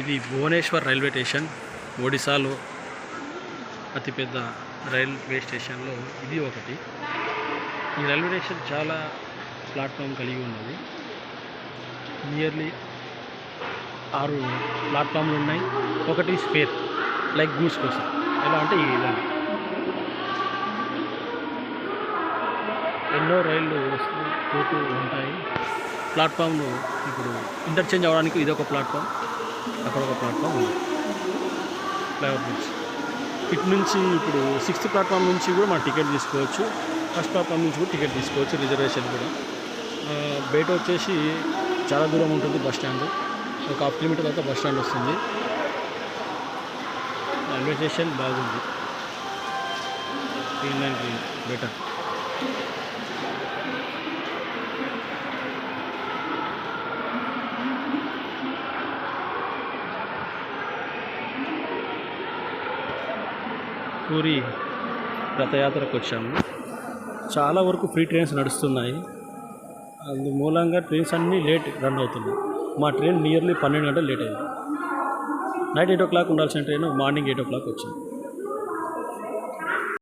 ఇది Bhubaneswar railway station, ఒడిశాలో అతిపెద్ద రైల్వే స్టేషన్లో ఇది ఒకటి. ఈ రైల్వే స్టేషన్ చాలా ప్లాట్ఫామ్ కలిగి ఉన్నది. నియర్లీ 6 ప్లాట్ఫామ్లు ఉన్నాయి. ఒకటి స్పేర్ లైక్ గూడ్స్ కోసం. ఎలా అంటే ఈ విధంగా ఎన్నో రైళ్ళు వస్తూ పోతూ ఉంటాయి. ప్లాట్ఫామ్లు ఇప్పుడు ఇంటర్చేంజ్ అవ్వడానికి ఇదొక ప్లాట్ఫామ్, అక్కడ ఒక ప్లాట్ఫామ్ ఉంది. ఫ్లైఓవర్ బ్రిడ్జ్ ఇటు నుంచి ఇప్పుడు 6th ప్లాట్ఫామ్ నుంచి కూడా మనం టికెట్ తీసుకోవచ్చు. ఫస్ట్ ప్లాట్ఫామ్ నుంచి కూడా టికెట్ తీసుకోవచ్చు, రిజర్వేషన్ కూడా. బయట వచ్చేసి చాలా దూరం ఉంటుంది బస్ స్టాండ్. ఒక 1/2 కిలోమీటర్ తర్వాత బస్ స్టాండ్ వస్తుంది. రైల్వే స్టేషన్ బాగుంది, clean and clean, better. Puri రథయాత్రకు వచ్చాము. చాలా వరకు ఫ్రీ ట్రైన్స్ నడుస్తున్నాయి. అందు మూలంగా ట్రైన్స్ అన్నీ లేట్ రన్ అవుతున్నాయి. మా ట్రైన్ నియర్లీ 12 గంటలు లేట్ అయింది. నైట్ 8 o'clock ఉండాల్సిన ట్రైన్ మార్నింగ్ 8 o'clock వచ్చింది.